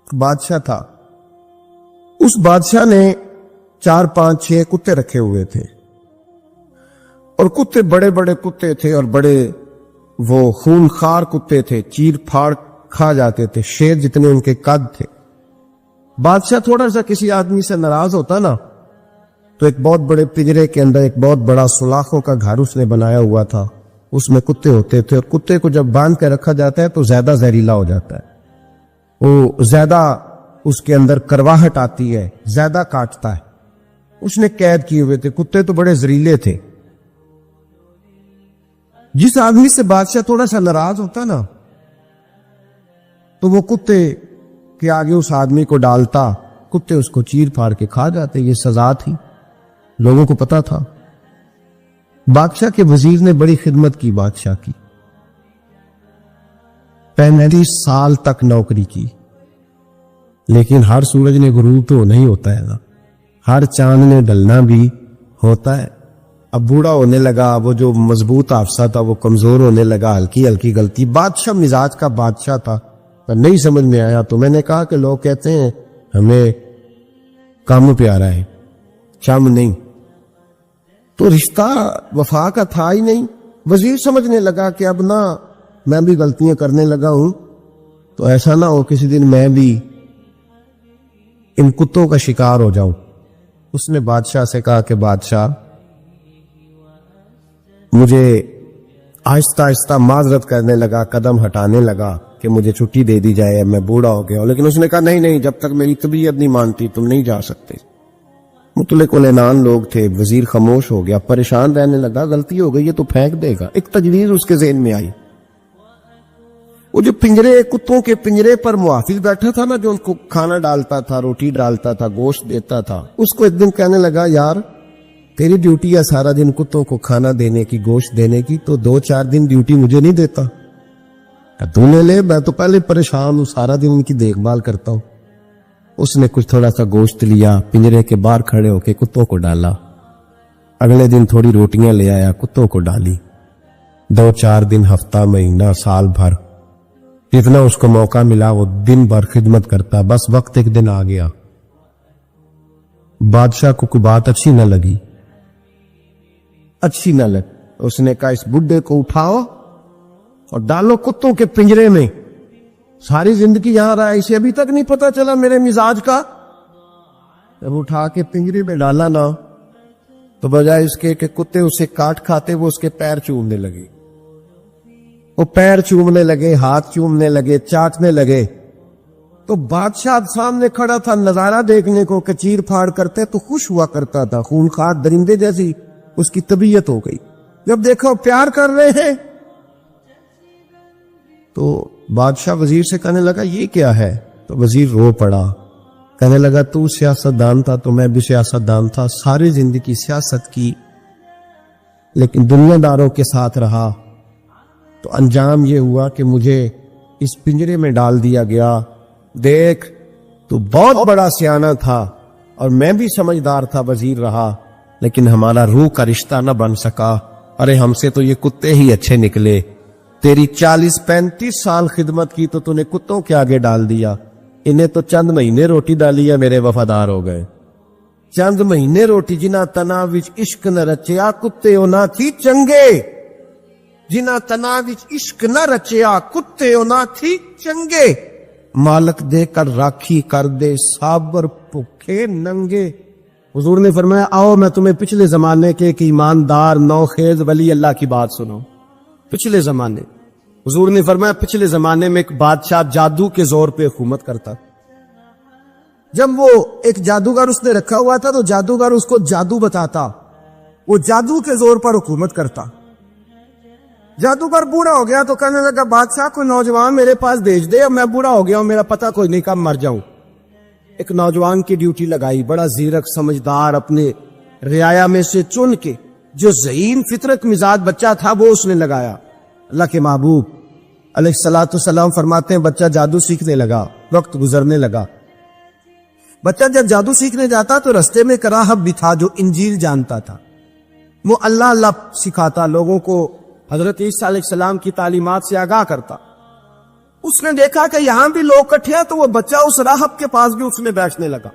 بادشاہ تھا. اس بادشاہ نے 4 5 6 کتے رکھے ہوئے تھے, اور کتے بڑے بڑے کتے تھے, اور بڑے وہ خون خار کتے تھے, چیر پھاڑ کھا جاتے تھے, شیر جتنے ان کے قد تھے. بادشاہ تھوڑا سا کسی آدمی سے ناراض ہوتا نا, تو ایک بہت بڑے پنجرے کے اندر ایک بہت بڑا سلاخوں کا گھر اس نے بنایا ہوا تھا, اس میں کتے ہوتے تھے, اور کتے کو جب باندھ کے رکھا جاتا ہے تو زیادہ زہریلا ہو جاتا ہے, وہ زیادہ اس کے اندر کرواہٹ آتی ہے, زیادہ کاٹتا ہے. اس نے قید کیے ہوئے تھے, کتے تو بڑے زہریلے تھے. جس آدمی سے بادشاہ تھوڑا سا ناراض ہوتا نا, تو وہ کتے کے آگے اس آدمی کو ڈالتا, کتے اس کو چیر پھاڑ کے کھا جاتے. یہ سزا تھی, لوگوں کو پتا تھا. بادشاہ کے وزیر نے بڑی خدمت کی بادشاہ کی, 35 سال تک نوکری کی. لیکن ہر سورج نے غروب تو نہیں ہوتا ہے نا, ہر چاند نے ڈلنا بھی ہوتا ہے. اب بوڑھا ہونے لگا, وہ جو مضبوط حافظہ تھا وہ کمزور ہونے لگا, ہلکی ہلکی غلطی. بادشاہ مزاج کا بادشاہ تھا, نہیں سمجھ میں آیا. تو میں نے کہا کہ لوگ کہتے ہیں ہمیں کام پیارا ہے, چم نہیں. تو رشتہ وفا کا تھا ہی نہیں. وزیر سمجھنے لگا کہ اب نہ میں بھی غلطیاں کرنے لگا ہوں, تو ایسا نہ ہو کسی دن میں بھی ان کتوں کا شکار ہو جاؤں. اس نے بادشاہ سے کہا کہ بادشاہ, مجھے آہستہ آہستہ معذرت کرنے لگا, قدم ہٹانے لگا کہ مجھے چھٹی دے دی جائے, میں بوڑھا ہو گیا ہوں. لیکن اس نے کہا نہیں نہیں, جب تک میری طبیعت نہیں مانتی تم نہیں جا سکتے. مطلق العنان لوگ تھے. وزیر خاموش ہو گیا, پریشان رہنے لگا. غلطی ہو گئی ہے تو پھینک دے گا. ایک تجویز اس کے ذہن میں آئی. وہ جو پنجرے, کتوں کے پنجرے پر محافظ بیٹھا تھا نا, جو ان کو کھانا ڈالتا تھا, روٹی ڈالتا تھا, گوشت دیتا تھا, اس کو ایک دن کہنے لگا یار تیری ڈیوٹی ہے سارا دن کتوں کو کھانا دینے کی, گوشت دینے کی, تو 2 4 دن ڈیوٹی مجھے نہیں دیتا؟ تو نے لے, میں تو پہلے پریشان ہوں, سارا دن ان کی دیکھ بھال کرتا ہوں. اس نے کچھ تھوڑا سا گوشت لیا, پنجرے کے باہر کھڑے ہو کے کتوں کو ڈالا. اگلے دن تھوڑی روٹیاں لے آیا, کتوں کو ڈالی. 2 4 دن, ہفتہ, مہینہ, سال بھر, جتنا اس کو موقع ملا وہ دن بھر خدمت کرتا. بس وقت ایک دن آ گیا, بادشاہ کو کوئی بات اچھی نہ لگی. اس نے کہا اس بڈھے کو اٹھاؤ اور ڈالو کتوں کے پنجرے میں. ساری زندگی یہاں رہا, اسے ابھی تک نہیں پتا چلا میرے مزاج کا. جب اٹھا کے پنجرے میں ڈالا نا, تو بجائے اس کے کہ کتے اسے کاٹ کھاتے, وہ اس کے پیر چومنے لگے. وہ پیر چومنے لگے, ہاتھ چومنے لگے, چاٹنے لگے. تو بادشاہ سامنے کھڑا تھا نظارہ دیکھنے کو کہ چیر پھاڑ کرتے تو خوش ہوا کرتا تھا. خونخوار درندے جیسی اس کی طبیعت ہو گئی. جب دیکھا پیار کر رہے ہیں, تو بادشاہ وزیر سے کہنے لگا یہ کیا ہے؟ تو وزیر رو پڑا, کہنے لگا تو سیاست دان تھا تو میں بھی سیاست دان تھا, ساری زندگی سیاست کی, لیکن دنیا داروں کے ساتھ رہا, تو انجام یہ ہوا کہ مجھے اس پنجرے میں ڈال دیا گیا. دیکھ تو بہت بڑا سیانہ تھا اور میں بھی سمجھدار تھا, وزیر رہا, لیکن ہمارا روح کا رشتہ نہ بن سکا. ارے ہم سے تو یہ کتے ہی اچھے نکلے. تیری 40 35 سال خدمت کی تو نے کتوں کے آگے ڈال دیا. انہیں تو چند مہینے روٹی ڈالی ہے, میرے وفادار ہو گئے. چند مہینے روٹی, جنہ تنا وچ عشق نہ رچیا کتے نہ تھی چنگے. جنہ تنا وچ عشق نہ رچیا کتے نہ تھی چنگے. مالک دے کر راکھی کر دے صابر بھوکے ننگے. حضور نے فرمایا آؤ میں تمہیں پچھلے زمانے کے ایک ایماندار نوخیز ولی اللہ کی بات سنو. پچھلے زمانے, حضور نے فرمایا پچھلے زمانے میں ایک بادشاہ جادو کے زور پہ حکومت کرتا. جب وہ ایک جادوگر اس نے رکھا ہوا تھا تو جادوگر اس کو جادو بتاتا, وہ جادو کے زور پر حکومت کرتا. جادوگر بوڑھا ہو گیا تو کہنے لگا بادشاہ کو نوجوان میرے پاس بھیج دے, اب میں بوڑھا ہو گیا ہوں, میرا پتہ کوئی نہیں کب مر جاؤں. ایک نوجوان کی ڈیوٹی لگائی, بڑا زیرک سمجھدار, اپنے رعایا میں سے چن کے جو ذہین فطرت مزاج بچہ تھا وہ اس نے لگایا. اللہ کے محبوب علیہ الصلوۃ والسلام فرماتے ہیں بچہ جادو سیکھنے لگا, وقت گزرنے لگا. بچہ جب جادو سیکھنے جاتا تو رستے میں ایک راہب بھی تھا جو انجیل جانتا تھا. وہ اللہ اللہ سکھاتا, لوگوں کو حضرت عیسیٰ علیہ السلام کی تعلیمات سے آگاہ کرتا. اس نے دیکھا کہ یہاں بھی لوگ اکٹھے ہیں تو وہ بچہ اس راہب کے پاس بھی اس میں بیٹھنے لگا.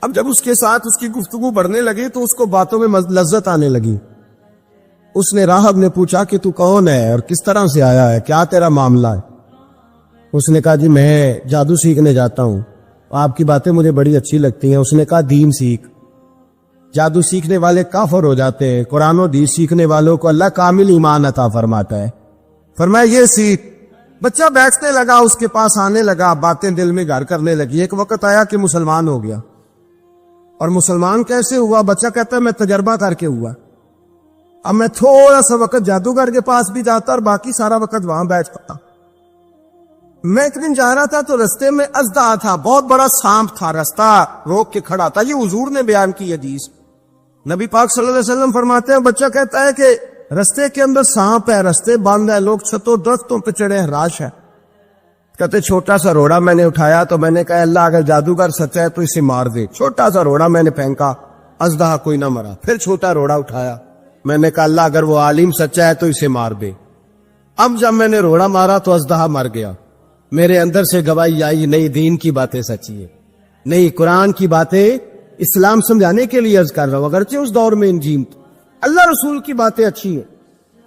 اب جب اس کے ساتھ اس کی گفتگو بڑھنے لگی تو اس کو باتوں میں لذت آنے لگی. اس نے راہب نے پوچھا کہ تو کون ہے اور کس طرح سے آیا ہے, کیا تیرا معاملہ ہے؟ اس نے کہا جی میں جادو سیکھنے جاتا ہوں, آپ کی باتیں مجھے بڑی اچھی لگتی ہیں. اس نے کہا دین سیکھ. جادو سیکھنے والے کافر ہو جاتے ہیں, قرآن و حدیث سیکھنے والوں کو اللہ کامل ایمان عطا فرماتا ہے. فرمایا یہ سیکھ. بچہ بیٹھنے لگا, اس کے پاس آنے لگا, باتیں دل میں گھر کرنے لگی. ایک وقت آیا کہ مسلمان ہو گیا. اور مسلمان کیسے ہوا؟ بچہ کہتا ہے میں تجربہ کر کے ہوا. اب میں تھوڑا سا وقت جادوگر کے پاس بھی جاتا اور باقی سارا وقت وہاں بیٹھتا. میں ایک دن جا رہا تھا تو رستے میں اژدہا تھا, بہت بڑا سانپ تھا, رستہ روک کے کھڑا تھا. یہ حضور نے بیان کی حدیث. نبی پاک صلی اللہ علیہ وسلم فرماتے ہیں بچہ کہتا ہے کہ رستے کے اندر سانپ ہے, رستے بند ہے, لوگ چھتوں درختوں پہ چڑھے ہیں, راش ہے. کہتے چھوٹا سا روڑا میں نے اٹھایا تو میں نے کہا اللہ اگر جادوگر سچا ہے تو اسے مار دے. چھوٹا سا روڑا میں نے پھینکا, اژدہا کوئی نہ مرا. پھر چھوٹا روڑا اٹھایا, میں نے کہا اللہ اگر وہ عالم سچا ہے تو اسے مار دے. اب جب میں نے روڑا مارا تو اژدہا مر گیا. میرے اندر سے گواہی آئی نہیں دین کی باتیں سچی ہے, نہیں قرآن کی باتیں اسلام سمجھانے کے لیے عرض کر رہا ہوں. اگرچہ اس دور میں انجیل تو اللہ رسول کی باتیں اچھی ہیں.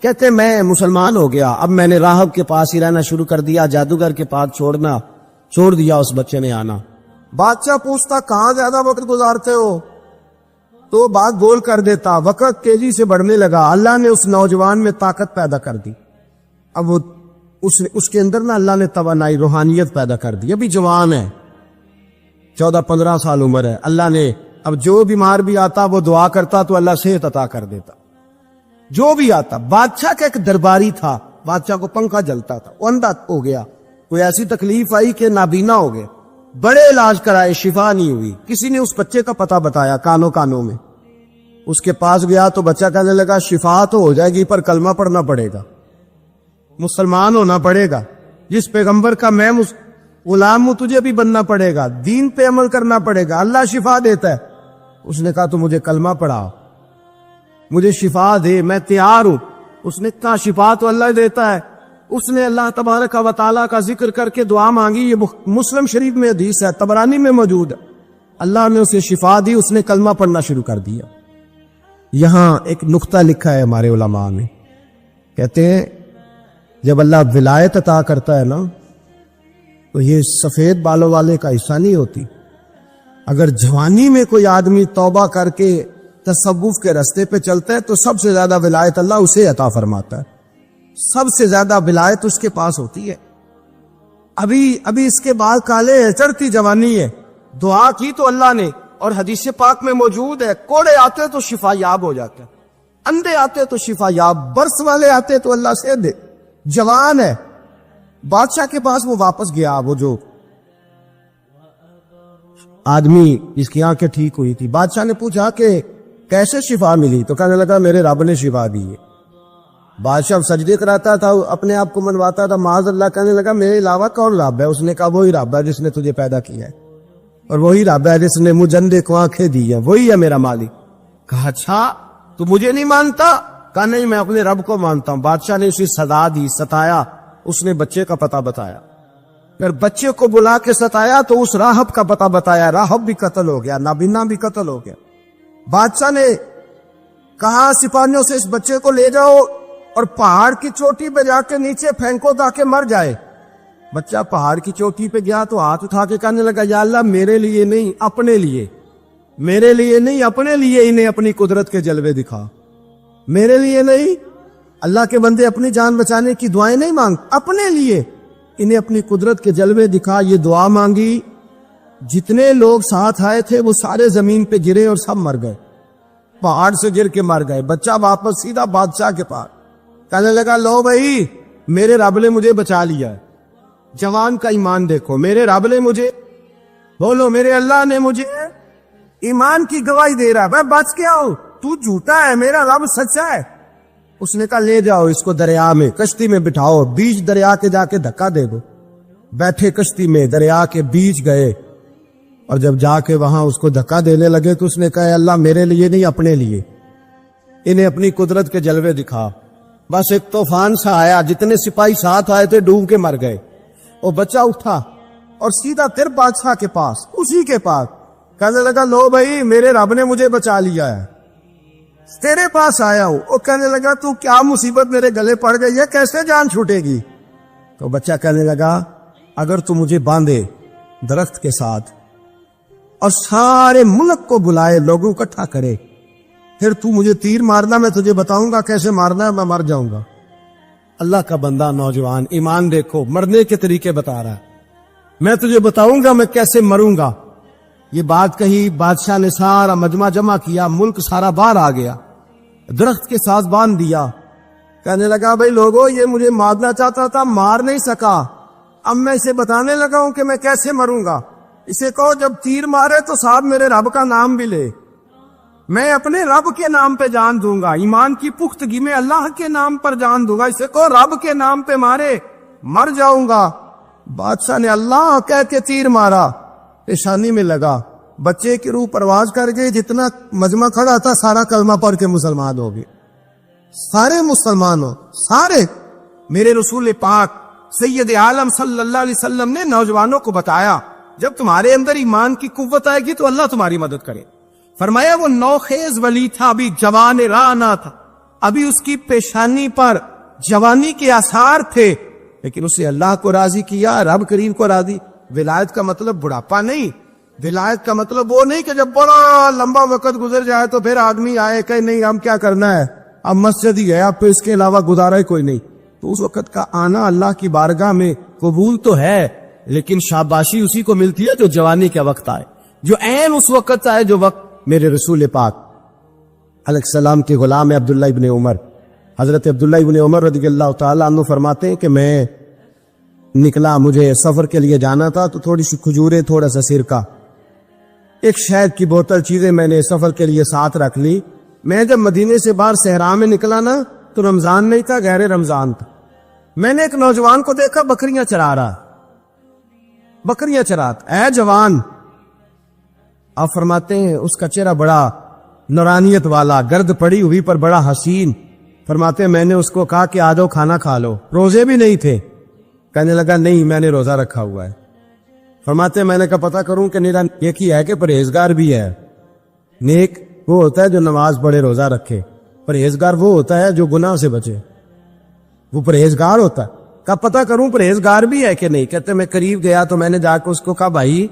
کہتے میں مسلمان ہو گیا. اب میں نے راہب کے پاس ہی رہنا شروع کر دیا, جادوگر کے پاس چھوڑ دیا. اس بچے نے آنا. بادشاہ پوچھتا کہاں زیادہ وقت گزارتے ہو, تو بات بول کر دیتا. وقت تیزی سے بڑھنے لگا. اللہ نے اس نوجوان میں طاقت پیدا کر دی. اب وہ اس کے اندر نا اللہ نے توانائی روحانیت پیدا کر دی. ابھی جوان ہے, 14-15 سال عمر ہے. اللہ نے اب جو بیمار بھی آتا وہ دعا کرتا تو اللہ صحت عطا کر دیتا. جو بھی آتا. بادشاہ کا ایک درباری تھا, بادشاہ کو پنکھا جلتا تھا, وہ اندھا ہو گیا. کوئی ایسی تکلیف آئی کہ نابینا ہو گئے. بڑے علاج کرائے, شفا نہیں ہوئی. کسی نے اس بچے کا پتہ بتایا کانوں میں. اس کے پاس گیا تو بچہ کہنے لگا شفا تو ہو جائے گی پر کلمہ پڑھنا پڑے گا, مسلمان ہونا پڑے گا. جس پیغمبر کا میں غلام ہوں تجھے بھی بننا پڑے گا, دین پہ عمل کرنا پڑے گا. اللہ شفا دیتا ہے. اس نے کہا تو مجھے کلمہ پڑھا, مجھے شفا دے, میں تیار ہوں. اس نے کہا شفا تو اللہ دیتا ہے. اس نے اللہ تبارک و تعالیٰ کا ذکر کر کے دعا مانگی. یہ مسلم شریف میں حدیث ہے, طبرانی میں موجود ہے. اللہ نے اسے شفا دی, اس نے کلمہ پڑھنا شروع کر دیا. یہاں ایک نقطہ لکھا ہے ہمارے علماء نے, کہتے ہیں جب اللہ ولایت عطا کرتا ہے نا تو یہ سفید بالوں والے کا حصہ نہیں ہوتی. اگر جوانی میں کوئی آدمی توبہ کر کے تصوف کے رستے پہ چلتا ہے تو سب سے زیادہ ولایت اللہ اسے عطا فرماتا ہے. سب سے زیادہ ولایت اس کے پاس ہوتی ہے. ابھی اس کے بال کالے ہیں, چڑھتی جوانی ہے. دعا کی تو اللہ نے, اور حدیث پاک میں موجود ہے, کوڑے آتے تو شفا یاب ہو جاتا ہے, اندھے آتے تو شفا یاب, برس والے آتے تو اللہ سے دے. جوان ہے. بادشاہ کے پاس وہ واپس گیا. وہ جو آدمی جس کی آنکھیں ٹھیک ہوئی تھی, بادشاہ نے پوچھا کہ کیسے شفا ملی, تو کہنے لگا میرے رب نے شفا دی ہے. بادشاہ سجدے کراتا تھا, اپنے آپ کو منواتا تھا معاذ اللہ. کہنے لگا میرے علاوہ کون رب ہے؟ اس نے کہا وہی رب ہے جس نے تجھے پیدا کیا ہے, اور وہی رب ہے جس نے مجھے اندھے کو آنکھیں دی ہیں, وہی ہے میرا مالک. کہا اچھا تو مجھے نہیں مانتا؟ کہا نہیں میں اپنے رب کو مانتا ہوں. بادشاہ نے اسے سزا دی, ستایا. اس نے بچے کا پتہ بتایا. پھر بچے کو بلا کے ستایا تو اس راہب کا پتہ بتایا. راہب بھی قتل ہو گیا, نابینا بھی قتل ہو گیا. بادشاہ نے کہا سپاہیوں سے اس بچے کو لے جاؤ اور پہاڑ کی چوٹی پہ جا کے نیچے پھینکو تاکہ مر جائے. بچہ پہاڑ کی چوٹی پہ گیا تو ہاتھ اٹھا کے کہنے لگا یا اللہ میرے لیے نہیں اپنے لیے, میرے لیے نہیں اپنے لیے انہیں اپنی قدرت کے جلوے دکھا. میرے لیے نہیں. اللہ کے بندے اپنی جان بچانے کی دعائیں نہیں مانگ, اپنے لیے انہیں اپنی قدرت کے جلوے دکھا. یہ دعا مانگی. جتنے لوگ ساتھ آئے تھے وہ سارے زمین پہ گرے اور سب مر گئے, پہاڑ سے گر کے مر گئے. بچہ واپس سیدھا بادشاہ کے پاس کہنے لگا لو بھائی میرے رب نے مجھے بچا لیا ہے. جوان کا ایمان دیکھو, میرے رب نے مجھے, بولو میرے اللہ نے مجھے ایمان کی گواہی دے رہا ہے, میں بچ کے آؤں, تو جھوٹا ہے, میرا رب سچا ہے. اس نے کہا لے جاؤ اس کو دریا میں, کشتی میں بٹھاؤ, بیچ دریا کے جا کے دھکا دے دو. بیٹھے کشتی میں, دریا کے بیچ گئے, اور جب جا کے وہاں اس کو دھکا دینے لگے تو اس نے کہا اللہ میرے لیے نہیں اپنے لیے انہیں اپنی قدرت کے جلوے دکھا. بس ایک طوفان سا آیا، جتنے سپاہی ساتھ آئے تھے ڈوب کے مر گئے. وہ بچہ اٹھا اور سیدھا پھر بادشاہ کے پاس، اسی کے پاس کہنے لگا لو بھائی میرے رب نے مجھے بچا لیا ہے، تیرے پاس آیا ہوں. وہ کہنے لگا تو کیا مصیبت میرے گلے پڑ گئی ہے، کیسے جان چھوٹے گی؟ تو بچہ کہنے لگا اگر تو مجھے باندھے درخت کے ساتھ اور سارے ملک کو بلائے، لوگوں اکٹھا کرے، پھر تو مجھے تیر مارنا، میں تجھے بتاؤں گا کیسے مارنا ہے، میں مر جاؤں گا. اللہ کا بندہ نوجوان ایمان دیکھو، مرنے کے طریقے بتا رہا ہے. میں تجھے بتاؤں گا میں کیسے مروں گا. یہ بات کہی، بادشاہ نے سارا مجمع جمع کیا، ملک سارا باہر آ گیا، درخت کے ساتھ باندھ دیا. کہنے لگا بھائی لوگوں یہ مجھے مارنا چاہتا تھا، مار نہیں سکا، اب میں اسے بتانے لگا ہوں کہ میں کیسے مروں گا. اسے کہو جب تیر مارے تو صاحب میرے رب کا نام بھی لے، میں اپنے رب کے نام پہ جان دوں گا، ایمان کی پختگی میں اللہ کے نام پر جان دوں گا. اسے کہو رب کے نام پہ مارے، مر جاؤں گا. بادشاہ نے اللہ کہہ کے تیر مارا، پیشانی میں لگا، بچے کی روح پرواز کر گئی. جتنا مجمع کھڑا تھا سارا کلمہ پڑھ کے مسلمان ہو گئے، سارے مسلمان ہو سارے. میرے رسول پاک سید عالم صلی اللہ علیہ وسلم نے نوجوانوں کو بتایا جب تمہارے اندر ایمان کی قوت آئے گی تو اللہ تمہاری مدد کرے. فرمایا وہ نوخیز ولی تھا، ابھی جوان راہ نہ تھا، ابھی اس کی پیشانی پر جوانی کے آثار تھے، لیکن اسے اللہ کو راضی کیا، رب کریم کو راضی. ولایت کا مطلب بڑھاپا نہیں، ولایت کا مطلب وہ نہیں کہ جب بڑا لمبا وقت گزر جائے تو پھر آدمی آئے کہ نہیں ہم کیا کرنا ہے، اب مسجد ہی ہے، اب پھر اس کے علاوہ گزارا ہی کوئی نہیں. تو اس وقت کا آنا اللہ کی بارگاہ میں قبول تو ہے، لیکن شاباشی اسی کو ملتی ہے جو جوانی کا وقت آئے، جو عین اس وقت آئے جو وقت میرے رسول پاک علیہ السلام کے غلام عبداللہ ابن عمر، حضرت عبداللہ ابن عمر رضی اللہ تعالیٰ عنہ فرماتے ہیں کہ میں نکلا، مجھے سفر کے لیے جانا تھا، تو تھوڑی سی کھجوریں، تھوڑا سا سرکہ، ایک شہد کی بوتل، چیزیں میں نے سفر کے لیے ساتھ رکھ لی. میں جب مدینے سے باہر صحرا میں نکلا نا تو رمضان نہیں تھا، غیر رمضان تھا. میں نے ایک نوجوان کو دیکھا بکریاں چرا رہا، بکریاں چراتا. اے جوان، آپ فرماتے ہیں اس کا چہرہ بڑا نورانیت والا، گرد پڑی ہوئی پر بڑا حسین. فرماتے ہیں میں نے اس کو کہا کہ آ جاؤ کھانا کھا لو، روزے بھی نہیں تھے. کہنے لگا نہیں میں نے روزہ رکھا ہوا ہے. فرماتے ہیں میں نے کہا پتہ کروں کہ نیرا نیک ہی ہے کہ پرہیزگار بھی ہے. نیک وہ ہوتا ہے جو نماز پڑھے روزہ رکھے، پرہیزگار وہ ہوتا ہے جو گناہ سے بچے، وہ پرہیزگار ہوتا ہے. کہا پتہ کروں پرہیزگار بھی ہے کہ نہیں. کہتے میں قریب گیا تو میں نے جا کے اس کو کہا بھائی